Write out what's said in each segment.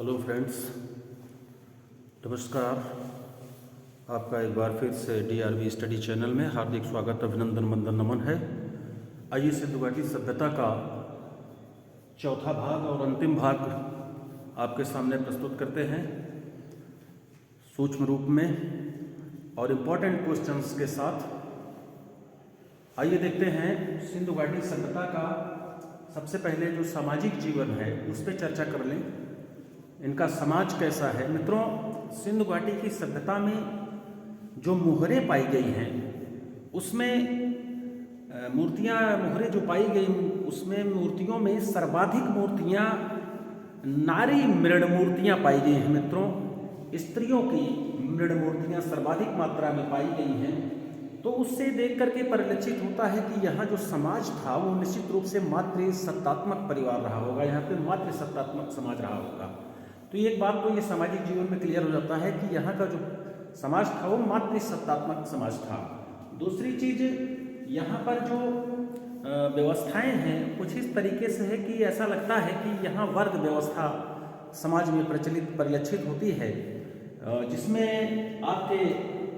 Hello friends, नमस्कार। आपका एक बार फिर से DRV स्टडी चैनल में हार्दिक स्वागत, अभिनंदन, वंदन, नमन है। आइए सिंधु घाटी सभ्यता का चौथा भाग और अंतिम भाग आपके सामने प्रस्तुत करते हैं सूक्ष्म रूप में और इम्पोर्टेंट क्वेश्चंस के साथ। आइए देखते हैं सिंधु घाटी सभ्यता का सबसे पहले जो सामाजिक जीवन है उस पर चर्चा कर लें। इनका समाज कैसा है। मित्रों, सिंधु घाटी की सभ्यता में जो मुहरें पाई गई हैं उसमें मुहरें जो पाई गई उसमें मूर्तियों में सर्वाधिक मूर्तियां नारी मृण मूर्तियां पाई गई हैं। मित्रों, स्त्रियों की मृण मूर्तियां सर्वाधिक मात्रा में पाई गई हैं। तो उससे देख करके परिलक्षित होता है कि यहाँ जो समाज था वो निश्चित रूप से मातृ सत्तात्मक परिवार रहा होगा, यहाँ पे मातृ सत्तात्मक समाज रहा होगा। तो एक बात तो ये सामाजिक जीवन में क्लियर हो जाता है कि यहाँ का जो समाज था वो मातृ सत्तात्मक समाज था। दूसरी चीज, यहाँ पर जो व्यवस्थाएं हैं कुछ इस तरीके से है कि ऐसा लगता है कि यहाँ वर्ग व्यवस्था समाज में प्रचलित परिलक्षित होती है, जिसमें आपके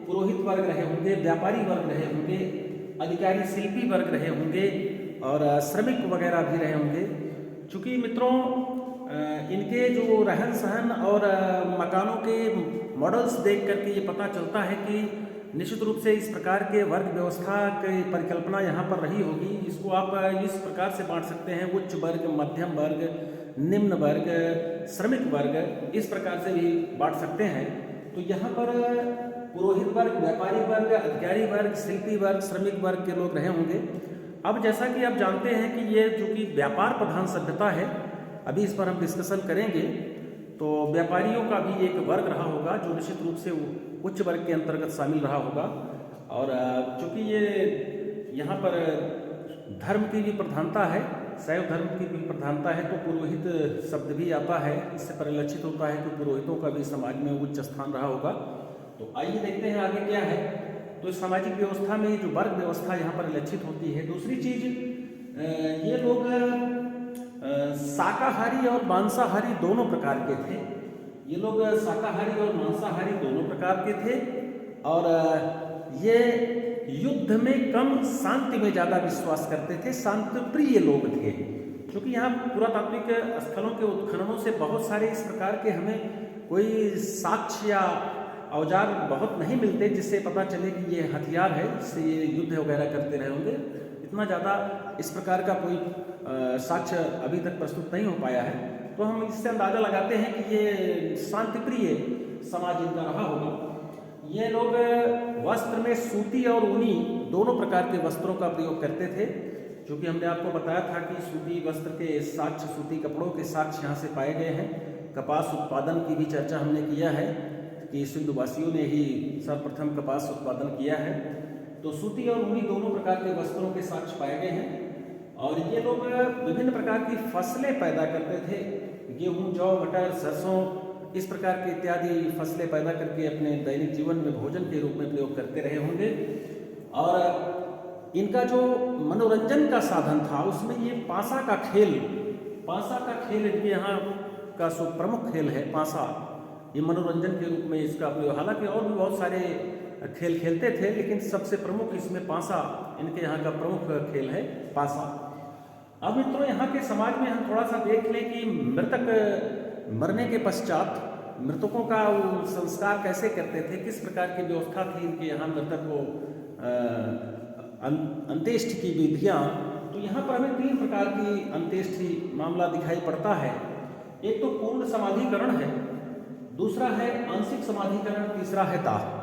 पुरोहित वर्ग रहे होंगे, व्यापारी वर्ग रहे होंगे, अधिकारी शिल्पी वर्ग रहे होंगे और श्रमिक वगैरह भी रहे होंगे। चूँकि मित्रों इनके जो रहन सहन और मकानों के मॉडल्स देख करके ये पता चलता है कि निश्चित रूप से इस प्रकार के वर्ग व्यवस्था की परिकल्पना यहाँ पर रही होगी। इसको आप इस प्रकार से बांट सकते हैं: उच्च वर्ग, मध्यम वर्ग, निम्न वर्ग, श्रमिक वर्ग, इस प्रकार से भी बांट सकते हैं। तो यहाँ पर पुरोहित वर्ग, व्यापारी वर्ग, अधिकारी वर्ग, शिल्पी वर्ग, श्रमिक वर्ग के लोग रहे होंगे। अब जैसा कि आप जानते हैं कि ये चूँकि व्यापार प्रधान सभ्यता है, अभी इस पर हम डिस्कशन करेंगे, तो व्यापारियों का भी एक वर्ग रहा होगा जो निश्चित रूप से उच्च वर्ग के अंतर्गत शामिल रहा होगा। और चूँकि ये यहाँ पर धर्म की भी प्रधानता है, शैव धर्म की भी प्रधानता है, तो पुरोहित शब्द भी आता है। इससे परिलक्षित होता है कि पुरोहितों का भी समाज में उच्च स्थान रहा होगा। तो आइए देखते हैं आगे क्या है। तो इस सामाजिक व्यवस्था में जो वर्ग व्यवस्था यहाँ परिलक्षित होती है। दूसरी चीज, ये लोग शाकाहारी और मांसाहारी दोनों प्रकार के थे। ये लोग शाकाहारी और मांसाहारी दोनों प्रकार के थे और ये युद्ध में कम, शांति में ज़्यादा विश्वास करते थे, शांति प्रिय लोग थे। क्योंकि यहाँ पुरातात्विक स्थलों के उत्खननों से बहुत सारे इस प्रकार के हमें कोई साक्ष्य या औजार बहुत नहीं मिलते जिससे पता चले कि ये हथियार है, इससे ये युद्ध वगैरह करते रहे होंगे। इतना ज़्यादा इस प्रकार का कोई साक्ष्य अभी तक प्रस्तुत नहीं हो पाया है। तो हम इससे अंदाज़ा लगाते हैं कि ये शांतिप्रिय समाज इनका रहा होगा। ये लोग वस्त्र में सूती और ऊनी दोनों प्रकार के वस्त्रों का प्रयोग करते थे। क्योंकि हमने आपको बताया था कि सूती वस्त्र के साक्ष्य, सूती कपड़ों के साक्ष्य यहाँ से पाए गए हैं। कपास उत्पादन की भी चर्चा हमने किया है कि सिंधुवासियों ने ही सर्वप्रथम कपास उत्पादन किया है। तो सूती और ऊनी दोनों प्रकार के वस्त्रों के साक्ष्य पाए गए हैं। और ये लोग विभिन्न प्रकार की फसलें पैदा करते थे, गेहूं, जौ, मटर, सरसों, इस प्रकार के इत्यादि फसलें पैदा करके अपने दैनिक जीवन में भोजन के रूप में प्रयोग करते रहे होंगे। और इनका जो मनोरंजन का साधन था उसमें ये पासा का खेल इनके यहाँ का सो प्रमुख खेल है पासा। ये मनोरंजन के रूप में इसका प्रयोग, हालांकि और भी बहुत सारे खेल खेलते थे, लेकिन सबसे प्रमुख इसमें पासा, इनके यहाँ का प्रमुख खेल है पासा। अब मित्रों, यहाँ के समाज में हम थोड़ा सा देख लें कि मृतक मरने के पश्चात मृतकों का वो संस्कार कैसे करते थे, किस प्रकार की व्यवस्था थी इनके यहाँ मृतक को अंत्येष्टि की विधियाँ। तो यहाँ पर हमें 3 प्रकार की अंत्येष्टि मामला दिखाई पड़ता है। एक तो पूर्ण समाधिकरण है, दूसरा है आंशिक समाधिकरण, तीसरा है दाह।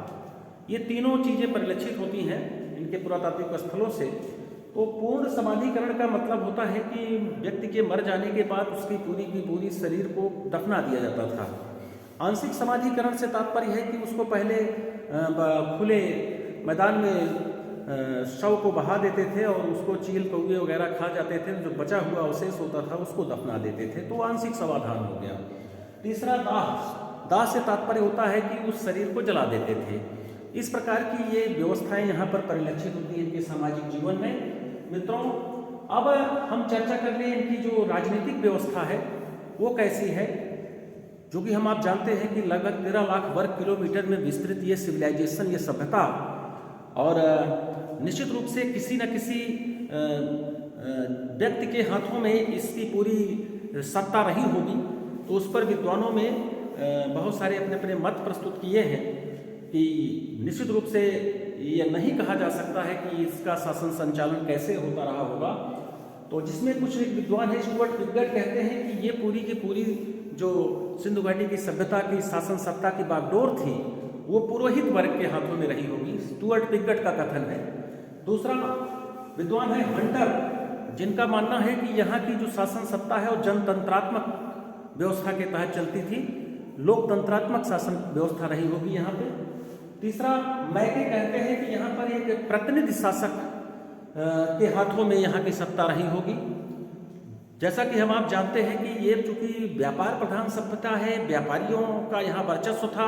ये तीनों चीज़ें परिलक्षित होती हैं इनके पुरातात्विक स्थलों से। तो पूर्ण समाधिकरण का मतलब होता है कि व्यक्ति के मर जाने के बाद उसकी पूरी की पूरी शरीर को दफना दिया जाता था। आंशिक समाधिकरण से तात्पर्य है कि उसको पहले खुले मैदान में शव को बहा देते थे और उसको चील कौवे वगैरह खा जाते थे, जो बचा हुआ अवशेष होता था उसको दफना देते थे। तो आंशिक समाधान हो गया। तीसरा दाह से तात्पर्य होता है कि उस शरीर को जला देते थे। इस प्रकार की ये व्यवस्थाएं यहाँ पर परिलक्षित होती हैं इनके सामाजिक जीवन में। मित्रों, अब हम चर्चा कर लें इनकी जो राजनीतिक व्यवस्था है वो कैसी है। जो कि हम आप जानते हैं कि लगभग 13 लाख वर्ग किलोमीटर में विस्तृत ये सिविलाइजेशन, ये सभ्यता, और निश्चित रूप से किसी न किसी व्यक्ति के हाथों में इसकी पूरी सत्ता रही होगी। तो उस पर विद्वानों में बहुत सारे अपने अपने मत प्रस्तुत किए हैं कि निश्चित रूप से ये नहीं कहा जा सकता है कि इसका शासन संचालन कैसे होता रहा होगा। तो जिसमें कुछ एक विद्वान है स्टुअर्ट पिगट कहते हैं कि ये पूरी की पूरी जो सिंधु घाटी की सभ्यता की शासन सत्ता की बागडोर थी वो पुरोहित वर्ग के हाथों में रही होगी। स्टुअर्ट पिगट का कथन है। दूसरा विद्वान है हंटर, जिनका मानना है कि यहाँ की जो शासन सत्ता है वो जनतंत्रात्मक व्यवस्था के तहत चलती थी, लोकतंत्रात्मक शासन व्यवस्था रही होगी यहाँ पे। तीसरा मैके कहते हैं कि यहाँ पर एक प्रतिनिधि शासक के हाथों में यहाँ की सत्ता रही होगी। जैसा कि हम आप जानते हैं कि ये चूंकि व्यापार प्रधान सभ्यता है, व्यापारियों का यहाँ वर्चस्व था,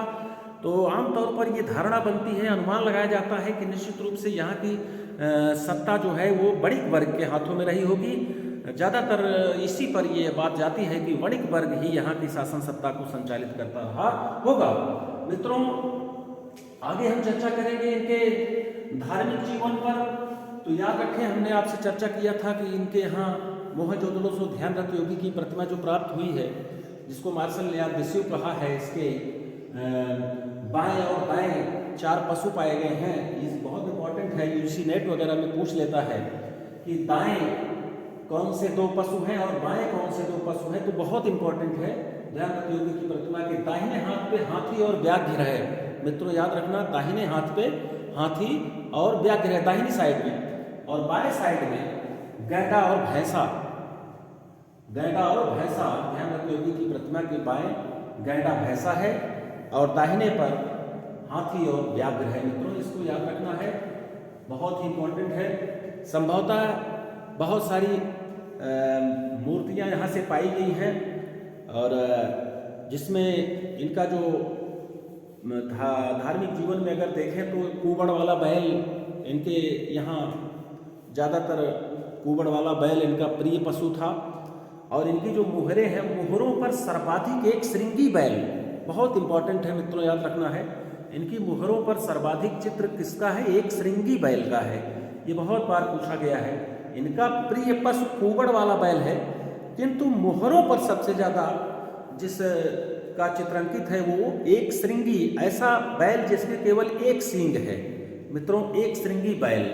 तो आमतौर पर ये धारणा बनती है, अनुमान लगाया जाता है कि निश्चित रूप से यहाँ की सत्ता जो है वो वणिक वर्ग के हाथों में रही होगी। ज़्यादातर इसी पर ये बात जाती है कि वणिक वर्ग ही यहाँ की शासन सत्ता को संचालित करता रहा होगा। मित्रों, आगे हम चर्चा करेंगे इनके धार्मिक जीवन पर। तो याद रखें, हमने आपसे चर्चा किया था कि इनके यहाँ मोहनजोदड़ो से ध्यानरत योगी की प्रतिमा जो प्राप्त हुई है, जिसको मार्शल ने यादृश्य कहा है, इसके बाएं और दाएं 4 पशु पाए गए हैं। ये बहुत इंपॉर्टेंट है, यूजीसी नेट वगैरह में पूछ लेता है कि दाएं कौन से 2 पशु हैं और बाएं कौन से 2 पशु हैं, तो बहुत इंपॉर्टेंट है। ध्यानरत योगी की प्रतिमा के दाहिने हाथ पे हाथी और व्याघ्र है। मित्रों याद रखना, दाहिने हाथ पे हाथी और व्याघ्र है दाहिनी साइड में, और बाएं साइड में गैंडा और भैंसा। गैंडा और भैंसा, ध्यानरत योगी की प्रतिमा के बाएं गैंडा भैंसा है और दाहिने पर हाथी और व्याघ्र है। मित्रों इसको याद रखना है, बहुत ही इंपॉर्टेंट है। संभवतः बहुत सारी मूर्तियां यहाँ से पाई गई हैं, और जिसमें इनका जो धार्मिक जीवन में अगर देखें तो कुबड़ वाला बैल इनके यहाँ, ज़्यादातर कुबड़ वाला बैल इनका प्रिय पशु था। और इनकी जो मुहरें हैं, मुहरों पर सर्वाधिक एक श्रृंगी बैल, बहुत इंपॉर्टेंट है मित्रों याद रखना है, इनकी मुहरों पर सर्वाधिक चित्र किसका है? एक श्रृंगी बैल का है। ये बहुत बार पूछा गया है। इनका प्रिय पशु कुबड़ वाला बैल है, किंतु मुहरों पर सबसे ज़्यादा जिस का चित्रांकित है वो एक श्रृंगी, ऐसा बैल जिसके केवल एक सींग है। मित्रों एक श्रृंगी बैल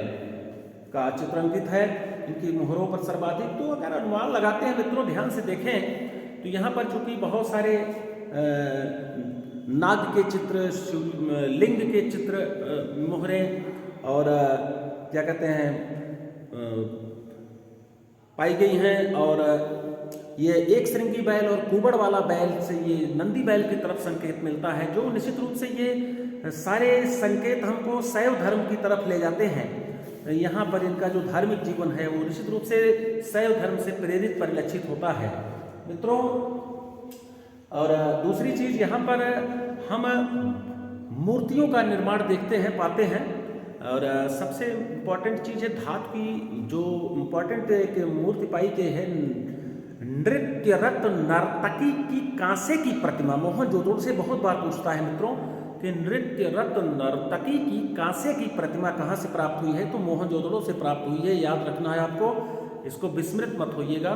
का चित्रांकित है इनकी मुहरों पर सर्वाधिक। तो अगर अनुमान लगाते हैं मित्रों, ध्यान से देखें तो यहाँ पर चूंकि बहुत सारे नाग के चित्र, लिंग के चित्र, मुहरें और क्या कहते हैं पाई गई हैं, और ये एक श्रृंगी बैल और कुबड़ वाला बैल से ये नंदी बैल की तरफ संकेत मिलता है, जो निश्चित रूप से ये सारे संकेत हमको शैव धर्म की तरफ ले जाते हैं। यहाँ पर इनका जो धार्मिक जीवन है वो निश्चित रूप से शैव धर्म से प्रेरित परिलक्षित होता है मित्रों। और दूसरी चीज यहाँ पर हम मूर्तियों का निर्माण देखते हैं, पाते हैं, और सबसे इम्पॉर्टेंट चीज़ है धातु की जो इम्पॉर्टेंट एक मूर्ति पाई गई है, नृत्य रत्न नर्तकी की कांसे की प्रतिमा। मोहनजोदड़ो से बहुत बार पूछता है मित्रों कि नृत्य रत्न नर्तकी की कांसे की प्रतिमा कहाँ से प्राप्त हुई है, तो मोहनजोदड़ो से प्राप्त हुई है। याद रखना है आपको, इसको विस्मृत मत होइएगा।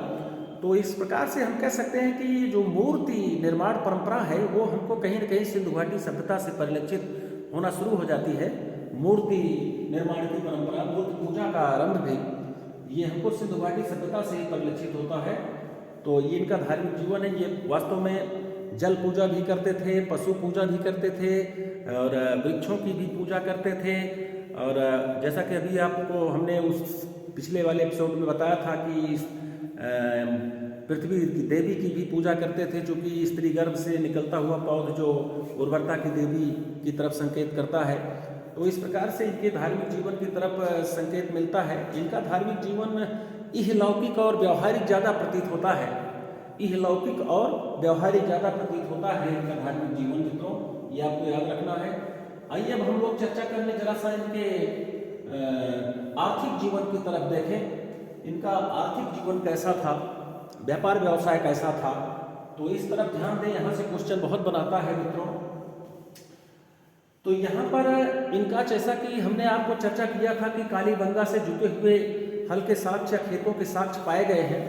तो इस प्रकार से हम कह सकते हैं कि जो मूर्ति निर्माण परंपरा है वो हमको कहीं न कहीं सिंधु घाटी सभ्यता से परिलक्षित होना शुरू हो जाती है। मूर्ति निर्माण की परंपरा, मूर्ति पूजा का आरंभ भी ये हमको सिंधु घाटी सभ्यता से ही परिलक्षित होता है। तो ये इनका धार्मिक जीवन है। ये वास्तव में जल पूजा भी करते थे, पशु पूजा भी करते थे, और वृक्षों की भी पूजा करते थे। और जैसा कि अभी आपको हमने उस पिछले वाले एपिसोड में बताया था कि पृथ्वी की देवी की भी पूजा करते थे, जो कि स्त्री गर्भ से निकलता हुआ पौध जो उर्वरता की देवी की तरफ संकेत करता है। तो इस प्रकार से इनके धार्मिक जीवन की तरफ संकेत मिलता है। इनका धार्मिक जीवन इहलौकिक और व्यवहारिक ज़्यादा प्रतीत होता है। इहलौकिक और व्यवहारिक ज़्यादा प्रतीत होता है इनका धार्मिक जीवन मित्रों, ये आपको याद रखना है। आइए अब हम लोग चर्चा करने जरा सा इनके आर्थिक जीवन की तरफ देखें। इनका आर्थिक जीवन कैसा था, व्यापार व्यवसाय कैसा था, तो इस तरफ ध्यान दें, यहाँ से क्वेश्चन बहुत बनाता है मित्रों। तो यहाँ पर इनका जैसा कि हमने आपको चर्चा किया था कि कालीबंगा से जुटे हुए हल के साक्ष्य या खेतों के साक्ष्य पाए गए हैं,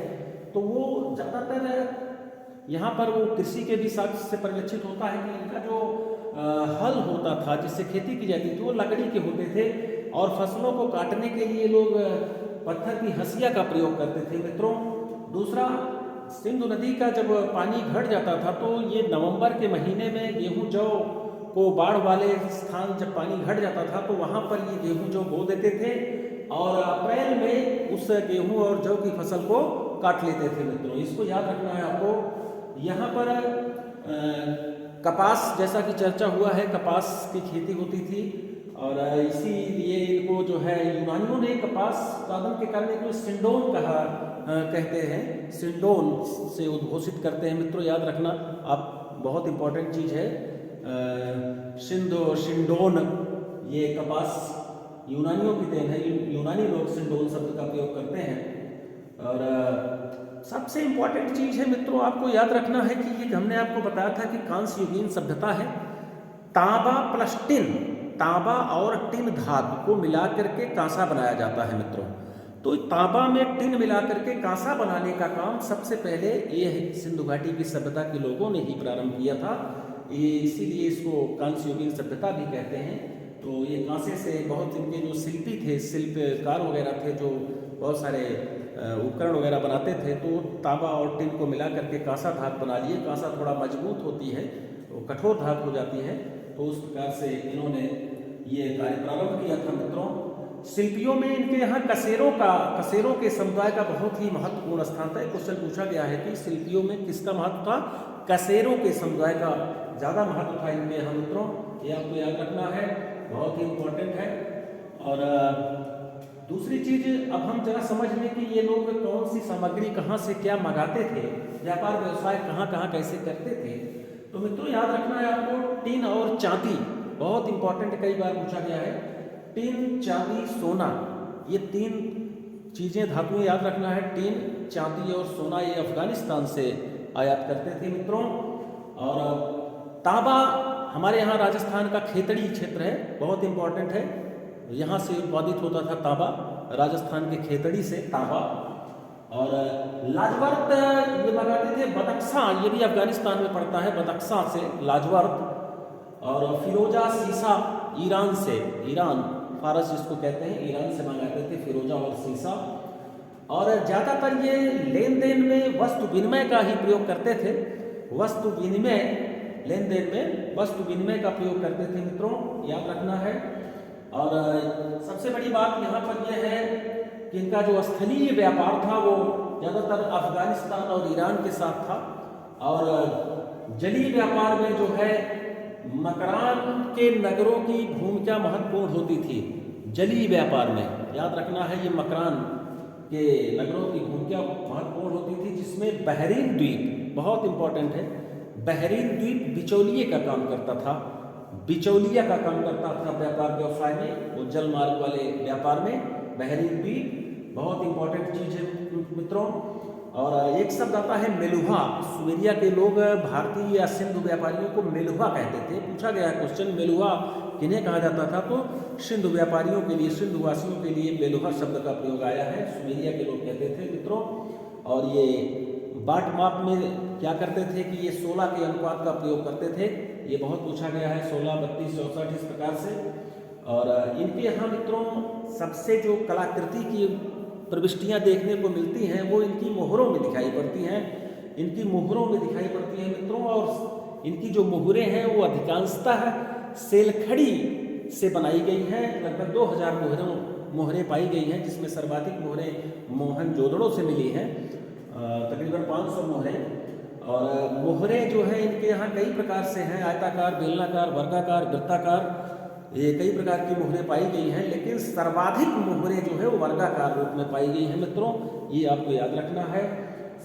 तो वो ज़्यादातर यहाँ पर वो कृषि के भी साक्ष्य से परिलक्षित होता है कि इनका जो हल होता था जिससे खेती की जाती थी वो लकड़ी के होते थे, और फसलों को काटने के लिए लोग पत्थर की हंसिया का प्रयोग करते थे मित्रों। दूसरा, सिंधु नदी का जब पानी घट जाता था तो ये नवंबर के महीने में गेहूं जौ को बाढ़ वाले स्थान जब पानी घट जाता था तो वहाँ पर ये गेहूं जौ बो देते थे, और अप्रैल में उस गेहूं और जौ की फसल को काट लेते थे मित्रों। इसको याद रखना है आपको। यहाँ पर कपास, जैसा कि चर्चा हुआ है, कपास की खेती होती थी, और इसीलिए इनको जो है यूनानियों ने कपास उत्पादन के कारण को सिंडोन कहते हैं, सिंडोन से उद्घोषित करते हैं मित्रों, याद रखना आप, बहुत इंपॉर्टेंट चीज़ है। सिंडोन, ये कपास यूनानियों की देन है, यूनानी लोग सिंडोन शब्द का प्रयोग करते हैं। और सबसे इंपॉर्टेंट चीज़ है मित्रों, आपको याद रखना है कि ये हमने आपको बताया था कि कांस्य युगीन सभ्यता है। तांबा प्लस टिन, तांबा और टिन धातु को मिला करके कांसा बनाया जाता है मित्रों। तो तांबा में टिन मिला करके कांसा बनाने का काम सबसे पहले ये सिंधु घाटी की सभ्यता के लोगों ने ही प्रारंभ किया था, ये इसीलिए इसको कांस्य युगीन सभ्यता भी कहते हैं। तो ये कांसे से बहुत इनके जो शिल्पी थे, शिल्पकार वगैरह थे, जो बहुत सारे उपकरण वगैरह बनाते थे, तो तांबा और टिन को मिला करके कांसा धातु बना लिए। कांसा थोड़ा मजबूत होती है, तो कठोर धातु हो जाती है, तो उस प्रकार से इन्होंने ये कार्य प्रारंभ किया था मित्रों। शिल्पियों में इनके यहाँ कसेरों के समुदाय का बहुत ही महत्वपूर्ण स्थान था। क्वेश्चन पूछा गया है कि शिल्पियों में किसका महत्व था? कसेरों के समुदाय का ज़्यादा महत्व था इनके यहाँ मित्रों, ये आपको याद रखना है, बहुत ही इम्पोर्टेंट है। और दूसरी चीज, अब हम जरा समझ लें कि ये लोग कौन सी सामग्री कहाँ से क्या मंगाते थे, व्यापार व्यवसाय कहाँ कहाँ कैसे करते थे। तो मित्रों याद रखना है आपको, टिन और चांदी बहुत इंपॉर्टेंट, कई बार पूछा गया है। टिन, चांदी, सोना, ये तीन चीज़ें, धातुएं याद रखना है। टिन, चांदी और सोना ये अफगानिस्तान से आयात करते थे मित्रों। और तांबा हमारे यहाँ राजस्थान का खेतड़ी क्षेत्र है, बहुत इंपॉर्टेंट है, यहाँ से उत्पादित होता था तांबा, राजस्थान के खेतड़ी से तांबा। और लाजवर्त ये मंगाते थे, बदख्शां, ये भी अफगानिस्तान में पड़ता है, बदख्शां से लाजवर्त। और फिरोजा, सीसा ईरान से, ईरान फारस जिसको कहते हैं, ईरान से मंगाते थे फिरोजा और सीसा। और ज़्यादातर ये लेन देन में वस्तु विनिमय का ही प्रयोग करते थे, वस्तु विनिमय, लेन देन में वस्तु विनिमय का प्रयोग करते थे मित्रों, याद रखना है। और सबसे बड़ी बात यहाँ पर यह है कि इनका जो स्थलीय व्यापार था वो ज़्यादातर अफगानिस्तान और ईरान के साथ था। और जलीय व्यापार में जो है मकरान के नगरों की भूमिका महत्वपूर्ण होती थी। जलीय व्यापार में याद रखना है, ये मकरान के नगरों की भूमिका महत्वपूर्ण होती थी, जिसमें बहरीन द्वीप बहुत इंपॉर्टेंट है। बहरीन द्वीप बिचौलिए का काम करता था, बिचौलिया का काम करता था व्यापार व्यवसाय में, वो जल मार्ग वाले व्यापार में। बहरीन द्वीप बहुत इंपॉर्टेंट चीज़ है मित्रों। और एक शब्द आता है मेलुहा, सुमेरिया के लोग भारतीय या सिंधु व्यापारियों को मेलुहा कहते थे। पूछा गया है क्वेश्चन, मेलुहा किन्हें कहा जाता था? तो सिंधु व्यापारियों के लिए, सिंधु वासियों के लिए मेलुहा शब्द का प्रयोग आया है, सुमेरिया के लोग कहते थे मित्रों। और ये बाट माप में क्या करते थे कि ये 16 के अनुपात का प्रयोग करते थे, ये बहुत पूछा गया है, 16, 32, 64 इस प्रकार से। और इनके यहाँ मित्रों सबसे जो कलाकृति की प्रविष्टियाँ देखने को मिलती हैं वो इनकी मोहरों में दिखाई पड़ती हैं, इनकी मोहरों में दिखाई पड़ती हैं मित्रों। और इनकी जो मोहरें हैं वो अधिकांशतः सेलखड़ी से बनाई गई हैं, लगभग 2000 मोहरें पाई गई हैं, जिसमें सर्वाधिक मोहरें मोहनजोदड़ो से मिली हैं, तकरीबन 500 मोहरें। और मोहरें जो हैं इनके यहाँ कई प्रकार से हैं, आयताकार, बेलनाकार, वर्गाकार, वृत्ताकार, ये कई प्रकार की मोहरें पाई गई हैं, लेकिन सर्वाधिक मोहरें जो है वो वर्गाकार रूप में पाई गई हैं मित्रों, ये आपको याद रखना है।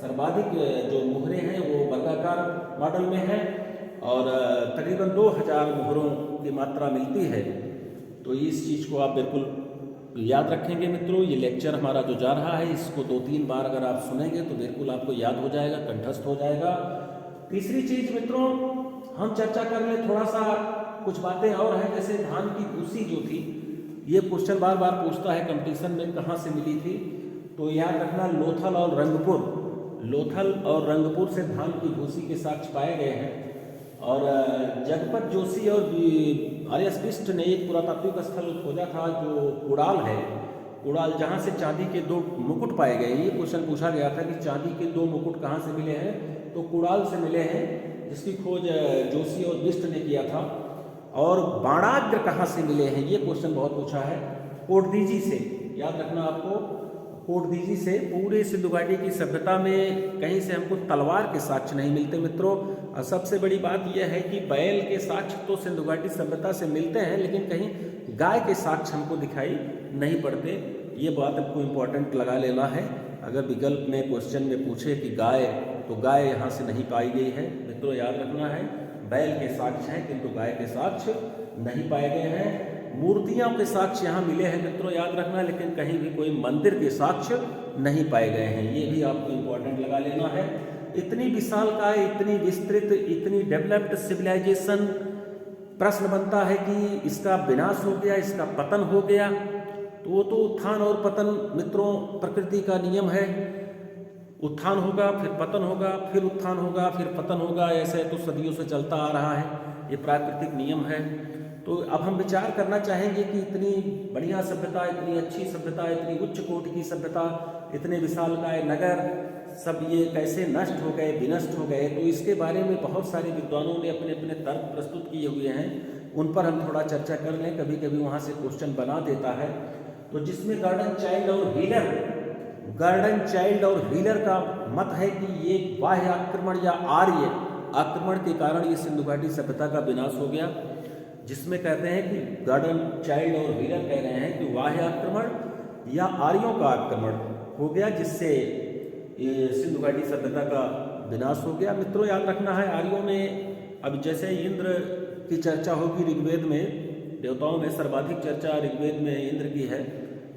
सर्वाधिक जो मोहरें हैं वो वर्गाकार मॉडल में हैं, और तकरीबन 2000 मोहरों की मात्रा मिलती है। तो इस चीज़ को आप बिल्कुल याद रखेंगे मित्रों। ये लेक्चर हमारा जो जा रहा है, इसको 2-3 बार अगर आप सुनेंगे तो बिल्कुल आपको याद हो जाएगा, कंठस्थ हो जाएगा। तीसरी चीज मित्रों हम चर्चा कर ले, थोड़ा सा कुछ बातें और हैं, जैसे धान की भूसी जो थी, ये क्वेश्चन बार बार पूछता है कंपटीशन में, कहाँ से मिली थी। तो याद रखना लोथल और रंगपुर से धान की भूसी के साक्ष्य पाए गए हैं। और जगपत जोशी और आर.एस. बिष्ट ने एक पुरातात्विक स्थल खोजा था जो कुड़ाल है, कुड़ाल, जहाँ से चांदी के 2 मुकुट पाए गए। ये क्वेश्चन पूछा गया था कि चांदी के 2 मुकुट कहाँ से मिले हैं, तो कुड़ाल से मिले हैं, जिसकी खोज जोशी और बिष्ट ने किया था। और बाणाग्र कहाँ से मिले हैं, ये क्वेश्चन बहुत पूछा है, कोटदीजी से। याद रखना आपको, कोटदीजी से। पूरे सिंधु घाटी की सभ्यता में कहीं से हमको तलवार के साक्ष्य नहीं मिलते मित्रों। और सबसे बड़ी बात यह है कि बैल के साक्ष्य तो सिंधु घाटी सभ्यता से मिलते हैं, लेकिन कहीं गाय के साक्ष्य हमको दिखाई नहीं पड़ते। ये बात आपको इम्पोर्टेंट लगा लेना है। अगर विकल्प में क्वेश्चन में पूछे कि गाय, तो गाय यहाँ से नहीं पाई गई है मित्रों, याद रखना है। बैल के साक्ष्य हैं किंतु गाय के साक्ष्य नहीं पाए गए हैं। मूर्तियों के साक्ष्य यहाँ मिले हैं मित्रों, याद रखना, लेकिन कहीं भी कोई मंदिर के साक्ष्य नहीं पाए गए हैं। ये भी आपको इम्पोर्टेंट लगा लेना है। इतनी विशालकाय, इतनी विस्तृत, इतनी डेवलप्ड सिविलाइजेशन, प्रश्न बनता है कि इसका विनाश हो गया, इसका पतन हो गया। तो वो तो उत्थान और पतन मित्रों प्रकृति का नियम है। उत्थान होगा, फिर पतन होगा, फिर उत्थान होगा, फिर पतन होगा। ऐसे तो सदियों से चलता आ रहा है, ये प्राकृतिक नियम है। तो अब हम विचार करना चाहेंगे कि इतनी बढ़िया सभ्यता, इतनी अच्छी सभ्यता, इतनी उच्च कोटि की सभ्यता, इतने विशालकाय नगर, सब ये कैसे नष्ट हो गए, विनष्ट हो गए। तो इसके बारे में बहुत सारे विद्वानों ने अपने अपने तर्क प्रस्तुत किए हुए हैं, उन पर हम थोड़ा चर्चा कर लें। कभी कभी वहाँ से क्वेश्चन बना देता है। तो जिसमें गार्डन चाइल्ड और व्हीलर का मत है कि ये बाह्य आक्रमण या आर्य आक्रमण के कारण ये सिंधु घाटी सभ्यता का विनाश हो गया। जिसमें कहते हैं कि गार्डन चाइल्ड और व्हीलर कह रहे हैं कि बाह्य आक्रमण या आर्यों का आक्रमण हो गया, जिससे ये सिंधु घाटी सभ्यता का विनाश हो गया। मित्रों याद रखना है, आर्यों में अब जैसे इंद्र की चर्चा होगी ऋग्वेद में, देवताओं में सर्वाधिक चर्चा ऋग्वेद में इंद्र की है।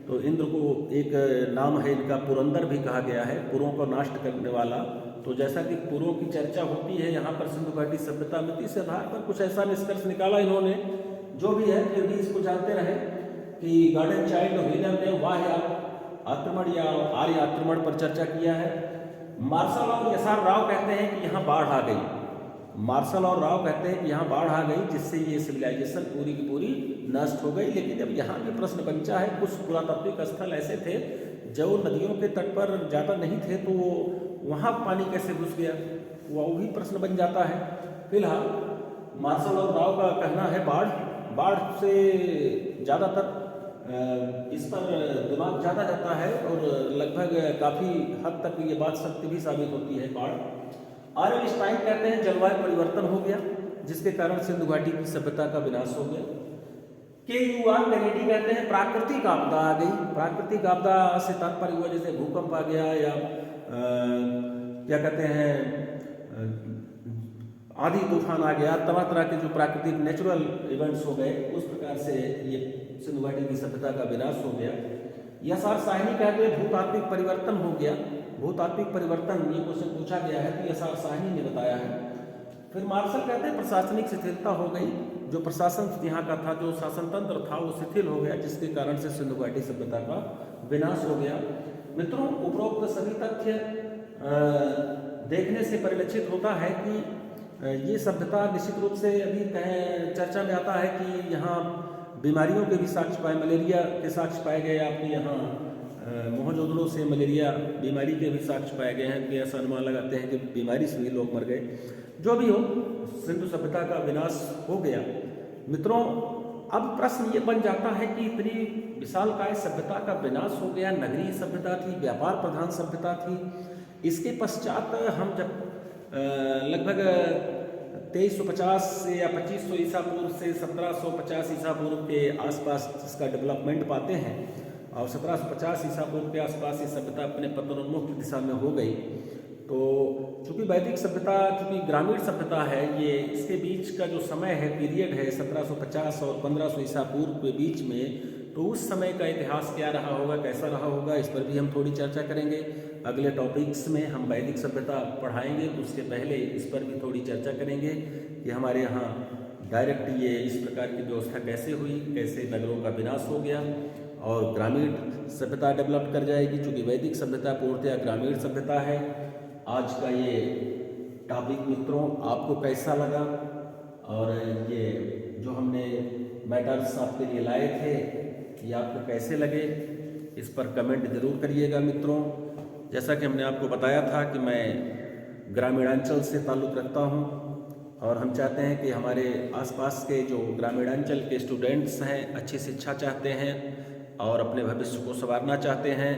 तो इंद्र को एक नाम है इनका पुरंदर भी कहा गया है, पुरों को नष्ट करने वाला। तो जैसा कि पुरों की चर्चा होती है यहाँ पर सिंधु घाटी सभ्यता में, इस आधार पर कुछ ऐसा निष्कर्ष निकाला इन्होंने। जो भी है फिर भी इसको जानते रहे कि गार्डन चाइल्ड और व्हीलर ने बाह्य आक्रमण या आर्य आक्रमण पर चर्चा किया है। मार्शल और एस.आर. राव कहते हैं कि यहाँ बाढ़ आ गई। मार्शल और राव कहते हैं कि यहाँ बाढ़ आ गई, जिससे ये सिविलाइजेशन पूरी की पूरी नष्ट हो गई। लेकिन अब यहाँ भी प्रश्न बनता है, कुछ पुरातात्विक स्थल ऐसे थे जो नदियों के तट पर ज़्यादा नहीं थे, तो वहाँ पानी कैसे घुस गया, वो भी प्रश्न बन जाता है। फिलहाल मार्शल और राव का कहना है बाढ़ से ज़्यादातर इस पर दिमाग ज़्यादा रहता है और लगभग काफ़ी हद तक ये बात सत्य भी साबित होती है बाढ़। आर्नस्टाइन कहते हैं जलवायु परिवर्तन हो गया, जिसके कारण सिंधु घाटी की सभ्यता का विनाश हो गया। के.यू.आर. कैनेडी कहते हैं प्राकृतिक आपदा आ गई। प्राकृतिक आपदा से तात्पर्य हुआ जैसे भूकंप आ गया या क्या कहते हैं आंधी तूफान आ गया, तरह तरह के जो प्राकृतिक नेचुरल इवेंट्स हो गए, उस प्रकार से ये सिंधु घाटी की सभ्यता का विनाश हो गया। एस.आर. साहनी कहते हैं भूतात्विक परिवर्तन हो गया। भूतात्विक परिवर्तन ये क्वेश्चन पूछा गया है, तो एस.आर. साहनी ने बताया है। फिर मार्शल कहते हैं प्रशासनिक शिथिलता हो गई। जो प्रशासन यहाँ का था, जो शासन तंत्र था, वो शिथिल हो गया, जिसके कारण से सिंधु घाटी सभ्यता का विनाश हो गया। मित्रों उपरोक्त सभी तथ्य देखने से परिलक्षित होता है कि ये सभ्यता निश्चित रूप से अभी चर्चा में आता है कि यहाँ बीमारियों के भी साक्ष्य पाए, मलेरिया के साक्ष्य पाए गए। आपके यहाँ मोहनजोदड़ो से मलेरिया बीमारी के भी साक्ष्य पाए गए हैं कि ऐसा अनुमान लगाते हैं कि बीमारी से भी लोग मर गए। जो भी हो, सिंधु सभ्यता का विनाश हो गया। मित्रों अब प्रश्न ये बन जाता है कि इतनी विशालकाय सभ्यता का विनाश हो गया, नगरीय सभ्यता थी, व्यापार प्रधान सभ्यता थी। इसके पश्चात हम जब लगभग 2350 से या 2500 ईसा पूर्व से 1750 ईसा पूर्व के आसपास इसका डेवलपमेंट पाते हैं, और 1750 ईसा पूर्व के आसपास ये सभ्यता अपने पतनोन्मुख दिशा में हो गई। तो चूँकि वैदिक सभ्यता, चूँकि ग्रामीण सभ्यता है, ये इसके बीच का जो समय है, पीरियड है 1750 और 1500 ईसा पूर्व के बीच में, तो उस समय का इतिहास क्या रहा होगा, कैसा रहा होगा, इस पर भी हम थोड़ी चर्चा करेंगे। अगले टॉपिक्स में हम वैदिक सभ्यता पढ़ाएंगे, तो उसके पहले इस पर भी थोड़ी चर्चा करेंगे कि हमारे यहाँ डायरेक्ट ये इस प्रकार की व्यवस्था कैसे हुई, कैसे नगरों का विनाश हो गया और ग्रामीण सभ्यता डेवलप कर जाएगी, चूँकि वैदिक सभ्यता पूर्णतया ग्रामीण सभ्यता है। आज का ये टॉपिक मित्रों आपको कैसा लगा, और ये जो हमने मैटर्स आपके लिए लाए थे ये आपको कैसे लगे, इस पर कमेंट जरूर करिएगा मित्रों। जैसा कि हमने आपको बताया था कि मैं ग्रामीणांचल से ताल्लुक़ रखता हूँ और हम चाहते हैं कि हमारे आसपास के जो ग्रामीणांचल के स्टूडेंट्स हैं अच्छी शिक्षा चाहते हैं और अपने भविष्य को संवारना चाहते हैं,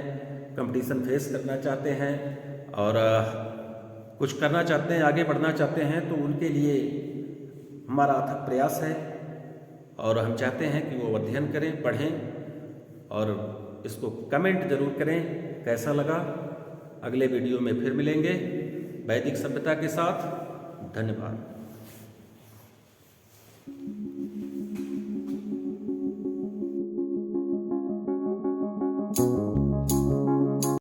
कंपटीशन फेस करना चाहते हैं और कुछ करना चाहते हैं, आगे बढ़ना चाहते हैं, तो उनके लिए हमारा अथक प्रयास है और हम चाहते हैं कि वो अध्ययन करें, पढ़ें और इसको कमेंट जरूर करें कैसा लगा। अगले वीडियो में फिर मिलेंगे वैदिक सभ्यता के साथ। धन्यवाद।